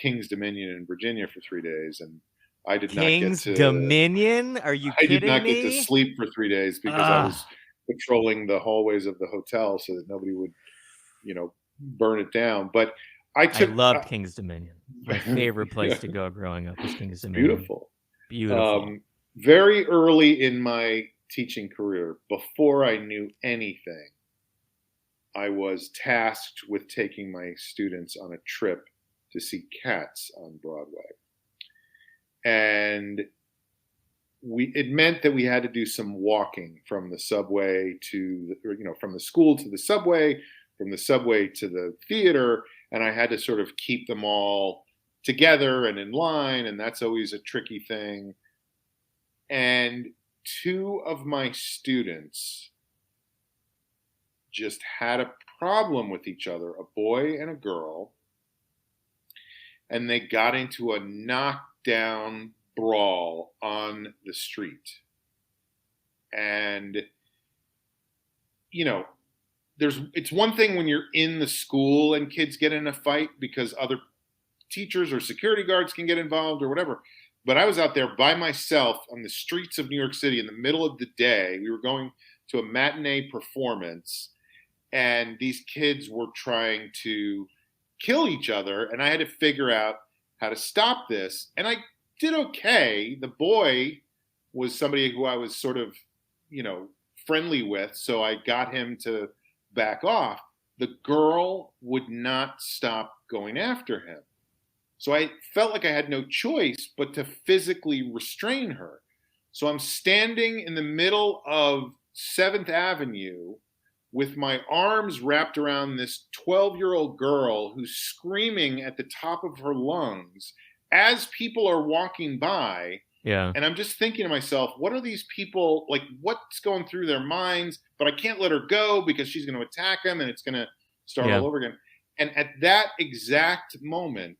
King's Dominion in Virginia for 3 days. And I did not get to... King's Dominion? Are you kidding me? I did not get to sleep for 3 days because I was patrolling the hallways of the hotel so that nobody would, burn it down. But I loved King's Dominion. My favorite place to go growing up was King's Dominion. Beautiful. Very early in my teaching career, before I knew anything, I was tasked with taking my students on a trip to see Cats on Broadway. And it meant that we had to do some walking from the subway from the school to the subway, from the subway to the theater. And I had to sort of keep them all together and in line. And that's always a tricky thing. And two of my students just had a problem with each other, a boy and a girl. And they got into a knockdown brawl on the street. And, it's one thing when you're in the school and kids get in a fight because other teachers or security guards can get involved or whatever. But I was out there by myself on the streets of New York City in the middle of the day. We were going to a matinee performance, and these kids were trying to kill each other, and I had to figure out how to stop this. And I did okay. The boy was somebody who I was sort of, friendly with, so I got him to back off. The girl would not stop going after him. So I felt like I had no choice but to physically restrain her. So I'm standing in the middle of 7th Avenue with my arms wrapped around this 12-year-old girl who's screaming at the top of her lungs as people are walking by. Yeah. And I'm just thinking to myself, what are these people, like, what's going through their minds? But I can't let her go because she's going to attack him and it's going to start all over again. And at that exact moment,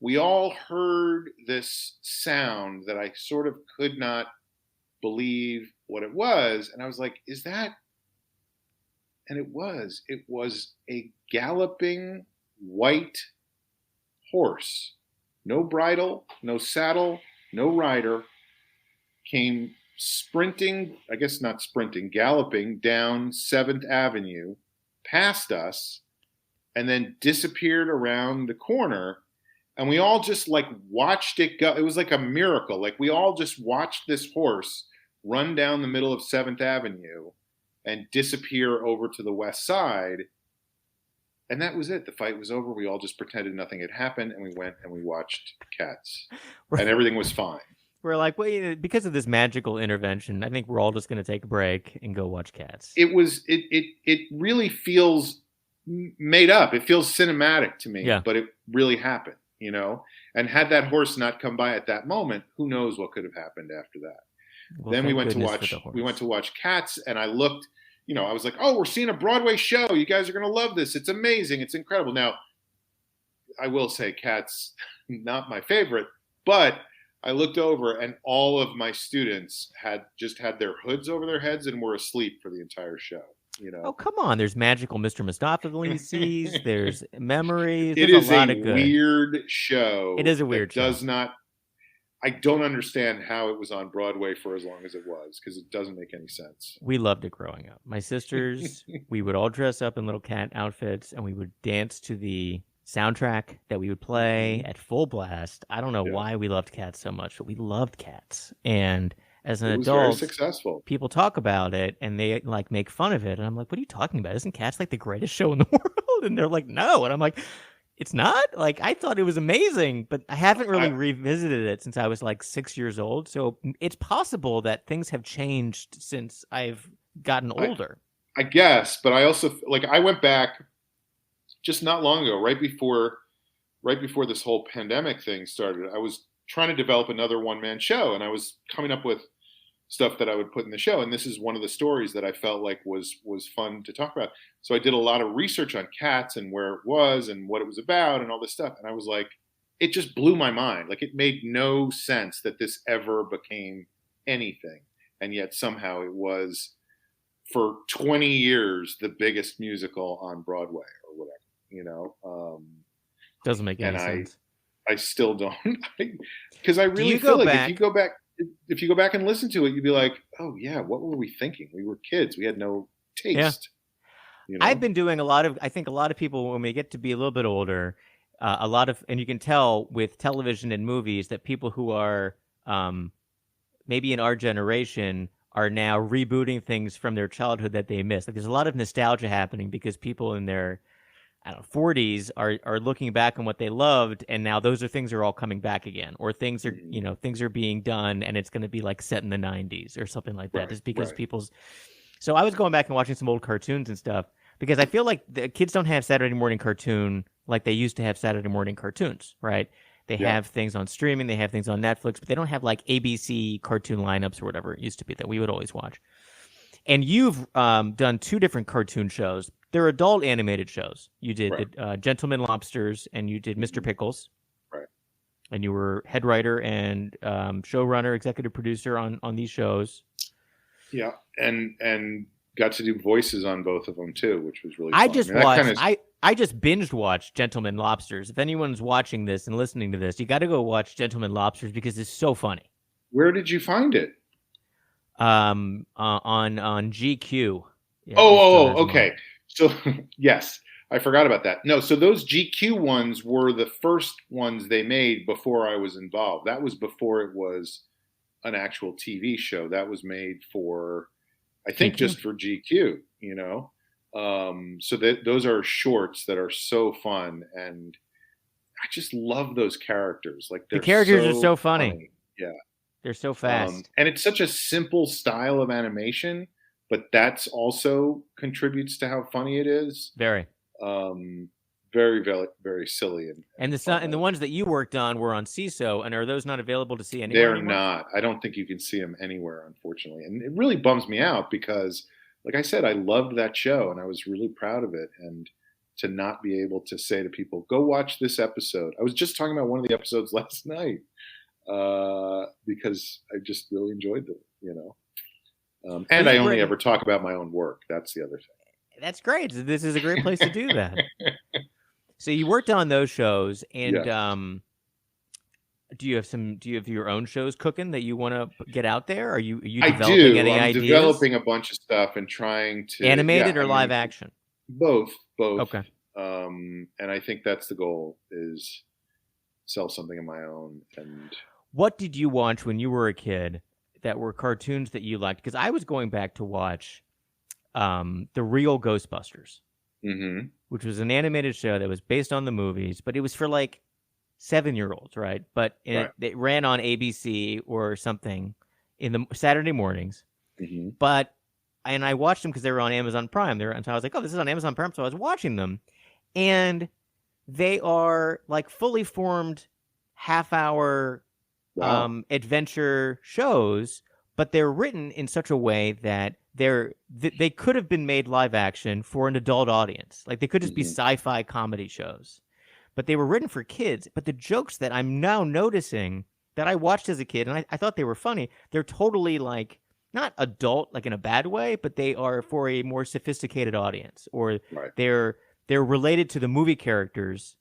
we all heard this sound that I sort of could not believe what it was. And I was like, is that? And it was a galloping white horse. No bridle, no saddle, no rider, came sprinting, I guess not sprinting, galloping down 7th Avenue past us. and then disappeared around the corner. And we all just like watched it go. It was like a miracle. Like we all just watched this horse run down the middle of 7th Avenue and disappear over to the west side. And that was it. The fight was over. We all just pretended nothing had happened, and we went and we watched Cats, and everything was fine. We're like, well, because of this magical intervention, I think we're all just going to take a break and go watch Cats. It really feels made up. It feels cinematic to me, but it really happened, you know? And had that horse not come by at that moment, who knows what could have happened after that. Well, then we went to watch Cats, and I looked, you know, I was like, oh, we're seeing a Broadway show. You guys are going to love this. It's amazing. It's incredible. Now, I will say Cats, not my favorite, but I looked over and all of my students had their hoods over their heads and were asleep for the entire show. You know? Oh, come on. There's magical Mr. Mistopheles. There's memories. It is a weird show. It is a weird show. I don't understand how it was on Broadway for as long as it was, because it doesn't make any sense. We loved it growing up. My sisters, we would all dress up in little cat outfits, and we would dance to the soundtrack that we would play at full blast. I don't know why we loved Cats so much, but we loved Cats. And as an adult, very successful. People talk about it and they like make fun of it. And I'm like, what are you talking about? Isn't Cats like the greatest show in the world? And they're like, no. And I'm like, it's not? Like, I thought it was amazing, but I haven't really revisited it since I was like 6 years old. So it's possible that things have changed since I've gotten older. I guess, but I also, like, I went back just not long ago, right before this whole pandemic thing started. I was trying to develop another one-man show, and I was coming up with stuff that I would put in the show. And this is one of the stories that I felt like was fun to talk about. So I did a lot of research on Cats and where it was and what it was about and all this stuff. And I was like, it just blew my mind. Like, it made no sense that this ever became anything. And yet somehow it was, for 20 years, the biggest musical on Broadway or whatever, you know? Doesn't make any sense. I still don't, because I really feel like if you go back and listen to it, you'd be like, oh yeah, what were we thinking? We were kids. We had no taste. Yeah. You know? I've been doing I think a lot of people, when we get to be a little bit older, and you can tell with television and movies that people who are maybe in our generation are now rebooting things from their childhood that they missed. Like, there's a lot of nostalgia happening because people in their 40s are looking back on what they loved, and now those things are all coming back again, or things are being done, and it's going to be like set in the 90s or something like that. Right, just because So I was going back and watching some old cartoons and stuff, because I feel like the kids don't have Saturday morning cartoon like they used to have Saturday morning cartoons, right? They have things on streaming, they have things on Netflix, but they don't have like ABC cartoon lineups or whatever it used to be that we would always watch. And you've done 2 different cartoon shows. They're adult animated shows. You did the Gentleman Lobsters, and you did Mr. Pickles. Right. And you were head writer and showrunner, executive producer on these shows. Yeah, and got to do voices on both of them too, which was really fun. I just binged watched Gentleman Lobsters. If anyone's watching this and listening to this, you got to go watch Gentleman Lobsters because it's so funny. Where did you find it? On GQ. Yeah, okay. So yes, I forgot about that. No, so those GQ ones were the first ones they made before I was involved. That was before it was an actual TV show. That was made for, I think, just for GQ, you know? So those are shorts that are so fun, and I just love those characters. Like, the characters are so funny. Yeah. They're so fast. And it's such a simple style of animation, but that's also contributes to how funny it is. Very. Very, very, very silly. And the ones that you worked on were on CISO, and are those not available to see anywhere anymore? They're not. I don't think you can see them anywhere, unfortunately. And it really bums me out because, like I said, I loved that show, and I was really proud of it. And to not be able to say to people, go watch this episode. I was just talking about one of the episodes last night. Because I just really enjoyed them, you know. And I only ever talk about my own work. That's the other thing. That's great. This is a great place to do that. So you worked on those shows, and do you have your own shows cooking that you want to get out there? Are you developing any ideas? Developing a bunch of stuff and trying to animated or live action? Both. Okay. And I think that's the goal, is sell something of my own. And What did you watch when you were a kid that were cartoons that you liked? Because I was going back to watch the real Ghostbusters, which was an animated show that was based on the movies, but it was for like 7-year-olds, right? But it ran on ABC or something in the Saturday mornings. And I watched them because they were on Amazon Prime. And so I was like, oh, this is on Amazon Prime. So I was watching them. And they are like fully formed half-hour adventure shows, but they're written in such a way that they could have been made live action for an adult audience. Like they could just be sci-fi comedy shows, but they were written for kids. But the jokes that I'm now noticing that I watched as a kid, and I thought they were funny, they're totally like not adult, like in a bad way, but they are for a more sophisticated audience, or they're related to the movie characters,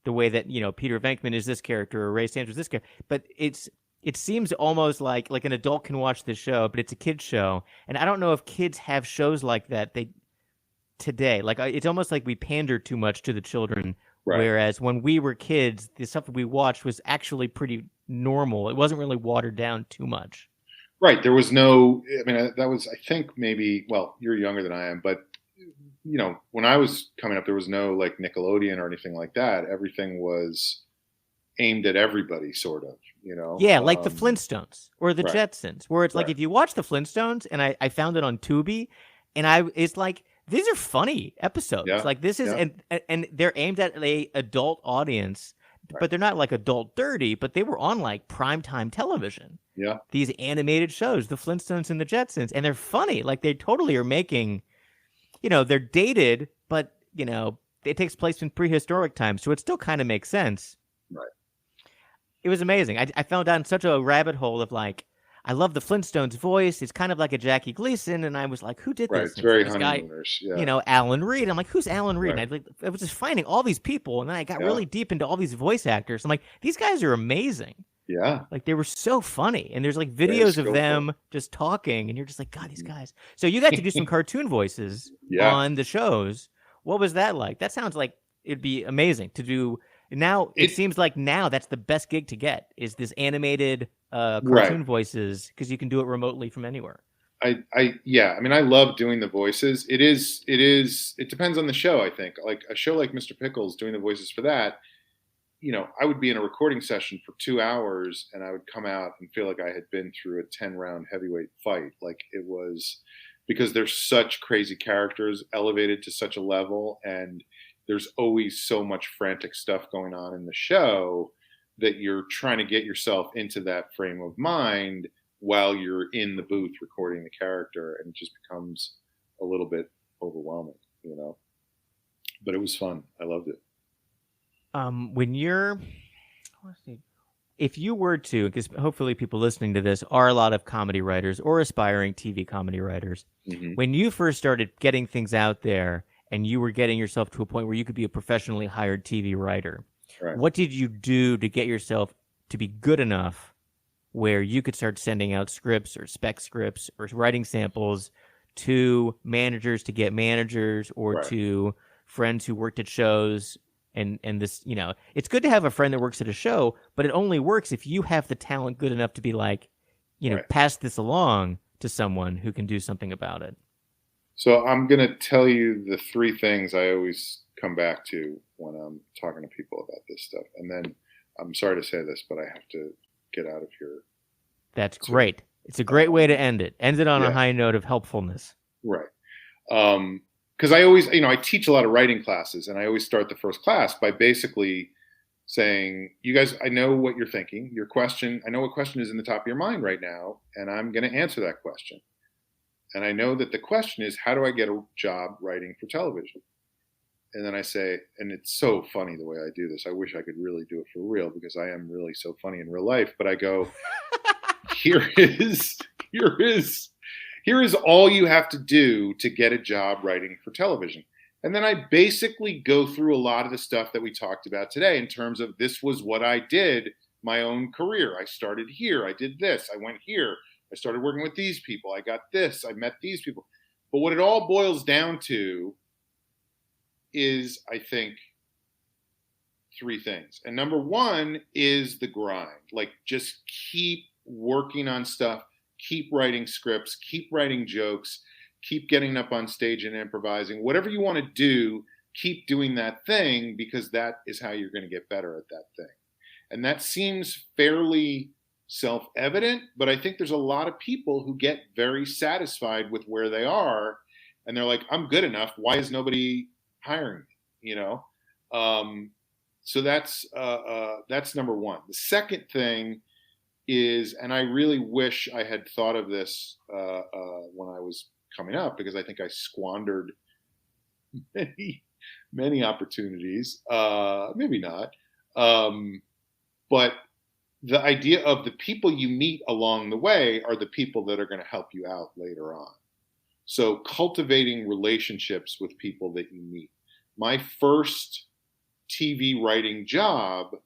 the way that, you know, Peter Venkman is this character or Ray Stantz is this character. But it seems almost like an adult can watch this show, but it's a kid's show. And I don't know if kids have shows like that today. Like it's almost like we pander too much to the children. Whereas when we were kids, the stuff that we watched was actually pretty normal. It wasn't really watered down too much. Right. There was no, I mean, that was, I think maybe, well, you're younger than I am, but you know, when I was coming up, there was no like Nickelodeon or anything like that. Everything was aimed at everybody, sort of, you know? Yeah, like the Flintstones or the Jetsons, where it's like, if you watch the Flintstones, and I found it on Tubi, and it's like, these are funny episodes. Yeah. Like this is, and they're aimed at a adult audience, but they're not like adult dirty, but they were on like primetime television. Yeah. These animated shows, the Flintstones and the Jetsons, and they're funny. Like they totally are making, you know, they're dated, but you know, it takes place in prehistoric times, so it still kind of makes sense. Right. It was amazing. I fell down such a rabbit hole of like, I love the Flintstones voice. It's kind of like a Jackie Gleason, and I was like, who did this? Right, it's very this honeymooners. Yeah. You know, Alan Reed. I'm like, who's Alan Reed? And I was just finding all these people, and then I got really deep into all these voice actors. I'm like, these guys are amazing. Yeah. Like they were so funny, and there's like videos of them just talking, and you're just like, God, these guys. So you got to do some cartoon voices on the shows. What was that like? That sounds like it'd be amazing to do. Now it seems like now that's the best gig to get, is this animated cartoon voices, because you can do it remotely from anywhere. I mean, I love doing the voices. It depends on the show, I think. Like a show like Mr. Pickles, doing the voices for that, you know, I would be in a recording session for 2 hours and I would come out and feel like I had been through a 10-round heavyweight fight. Like it was, because there's such crazy characters elevated to such a level, and there's always so much frantic stuff going on in the show that you're trying to get yourself into that frame of mind while you're in the booth recording the character, and it just becomes a little bit overwhelming, you know. But it was fun. I loved it. If you were to, because hopefully people listening to this are a lot of comedy writers or aspiring TV comedy writers, when you first started getting things out there and you were getting yourself to a point where you could be a professionally hired TV writer, what did you do to get yourself to be good enough where you could start sending out scripts or spec scripts or writing samples to managers to get managers, or to friends who worked at shows? And this, you know, it's good to have a friend that works at a show, but it only works if you have the talent good enough to be like, you know, pass this along to someone who can do something about it. So I'm going to tell you the 3 things I always come back to when I'm talking to people about this stuff. And then I'm sorry to say this, but I have to get out of here. That's great. It's a great way to end it. End it on a high note of helpfulness. Right. Because I always, you know, I teach a lot of writing classes, and I always start the first class by basically saying, you guys, I know what you're thinking. Your question, I know what question is in the top of your mind right now, and I'm going to answer that question. And I know that the question is, how do I get a job writing for television? And then I say, and it's so funny the way I do this. I wish I could really do it for real, because I am really so funny in real life. But I go, here is all you have to do to get a job writing for television. And then I basically go through a lot of the stuff that we talked about today in terms of, this was what I did my own career. I started here. I did this. I went here. I started working with these people. I got this. I met these people. But what it all boils down to is, I think, three things. And number one is the grind. Like, just keep working on stuff, keep writing scripts, keep writing jokes, keep getting up on stage and improvising. Whatever you want to do, keep doing that thing, because that is how you're going to get better at that thing. And that seems fairly self-evident, but I think there's a lot of people who get very satisfied with where they are, and they're like, I'm good enough. Why is nobody hiring me? So that's number one. The second thing is, and I really wish I had thought of this when I was coming up, because I think I squandered many opportunities. Maybe not. But the idea of the people you meet along the way are the people that are going to help you out later on. So cultivating relationships with people that you meet. My first TV writing job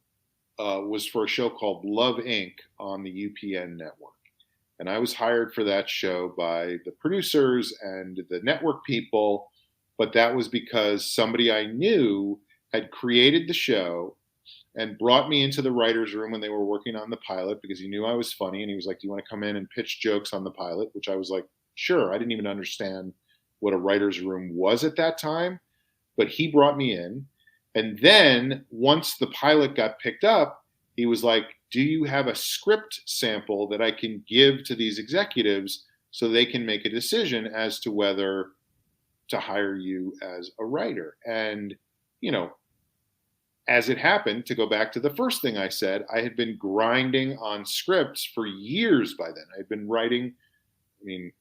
was for a show called Love Inc. on the UPN network. And I was hired for that show by the producers and the network people, but that was because somebody I knew had created the show and brought me into the writer's room when they were working on the pilot, because he knew I was funny, and he was like, do you want to come in and pitch jokes on the pilot? Which I was like, sure. I didn't even understand what a writer's room was at that time, but he brought me in. And then once the pilot got picked up, he was like, do you have a script sample that I can give to these executives so they can make a decision as to whether to hire you as a writer? And, as it happened, to go back to the first thing I said, I had been grinding on scripts for years by then. I'd been writing, I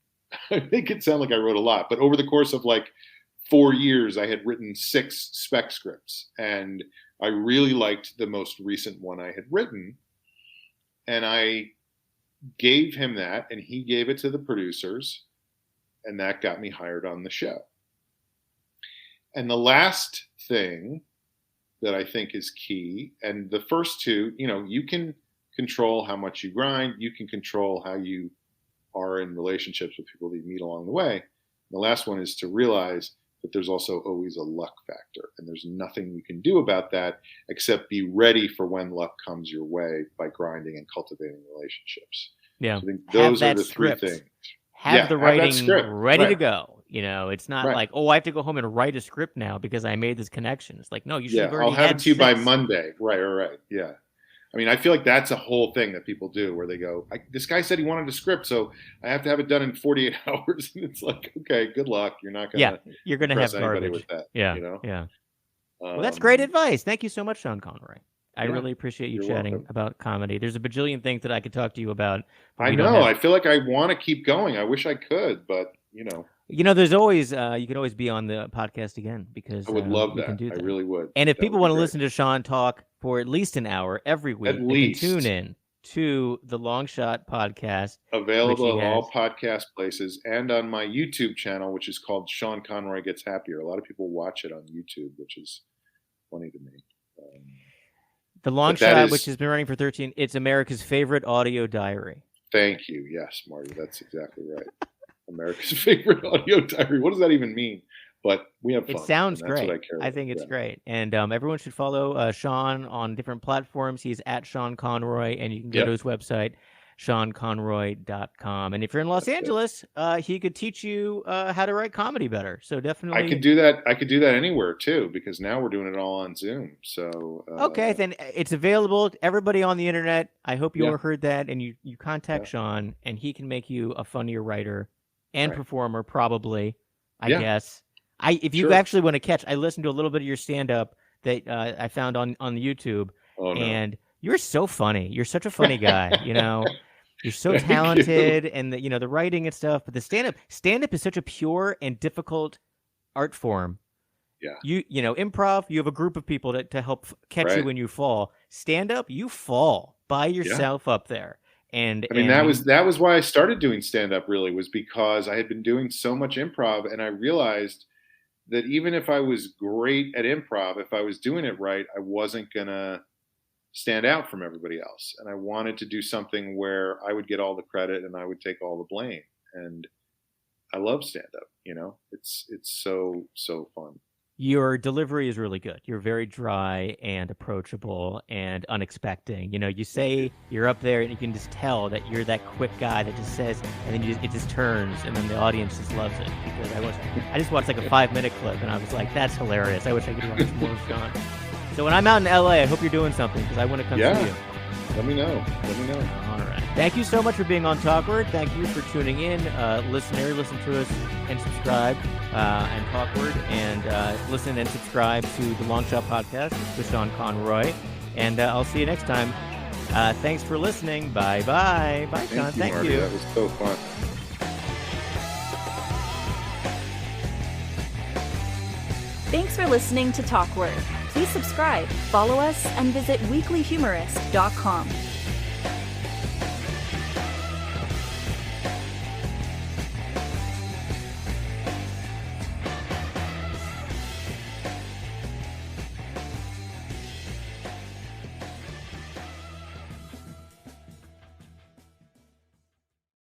make it sound like I wrote a lot, but over the course of like 4 years, I had written 6 spec scripts, and I really liked the most recent one I had written. And I gave him that, and he gave it to the producers, and that got me hired on the show. And the last thing that I think is key, and the first two, you can control how much you grind, you can control how you are in relationships with people that you meet along the way. The last one is to realize that there's also always a luck factor, and there's nothing you can do about that except be ready for when luck comes your way by grinding and cultivating relationships. Yeah. So I think those are the three things. Have the writing ready to go. It's not like, I have to go home and write a script now because I made this connection. It's like, no, you should have already I'll have had it to you 6. by Monday. Right. Yeah. I feel like that's a whole thing that people do, where they go, this guy said he wanted a script, so I have to have it done in 48 hours. And it's like, okay, good luck. You're not going to you're going to have garbage with that. Yeah. Well, that's great advice. Thank you so much, Sean Conroy. I really appreciate you chatting about comedy. There's a bajillion things that I could talk to you about. I know. I feel like I want to keep going. I wish I could, but there's always you can always be on the podcast again, because I would love that. Can do that. I really would. And if people want to listen to Sean talk for at least an hour every week, they can tune in to the Long Shot podcast. Available at all podcast places and on my YouTube channel, which is called Sean Conroy Gets Happier. A lot of people watch it on YouTube, which is funny to me. The Long Shot, which has been running for 13, it's America's favorite audio diary. Thank you. Yes, Marty, that's exactly right. America's favorite audio diary. What does that even mean? But we have fun. It sounds great. I think it's great. And everyone should follow Sean on different platforms. He's at Sean Conroy, and you can go to his website, SeanConroy.com. And if you're in Los Angeles, he could teach you how to write comedy better. So definitely, I could do that. I could do that anywhere too, because now we're doing it all on Zoom. So okay, then it's available to everybody on the internet. I hope you all heard that, and you contact Sean, and he can make you a funnier writer and performer, probably. I guess. If you actually want to catch, I listened to a little bit of your stand-up that I found on the YouTube, and you're so funny. You're such a funny guy. You're so talented, and the writing and stuff. But the stand-up is such a pure and difficult art form. Yeah. Improv, you have a group of people to help catch you when you fall. Stand-up, you fall by yourself up there. And that was why I started doing stand-up, really, was because I had been doing so much improv, and I realized that even if I was great at improv, if I was doing it right, I wasn't going to stand out from everybody else. And I wanted to do something where I would get all the credit and I would take all the blame. And I love stand-up, It's so fun. Your delivery is really good. You're very dry and approachable and unexpected. You say you're up there and you can just tell that you're that quick guy that just says, and then it just turns, and then the audience just loves it. Because I just watched like a 5-minute clip, and I was like, that's hilarious. I wish I could watch more of Sean. So when I'm out in LA, I hope you're doing something, because I want to come see you. Let me know. All right. Thank you so much for being on Talkward. Thank you for tuning in. Listen to us and subscribe and Talkward, and listen and subscribe to the Long Shot Podcast with Sean Conroy. And I'll see you next time. Thanks for listening. Bye-bye. Bye, Sean. Thank you. That was so fun. Thanks for listening to Talkward. Please subscribe, follow us, and visit weeklyhumorist.com.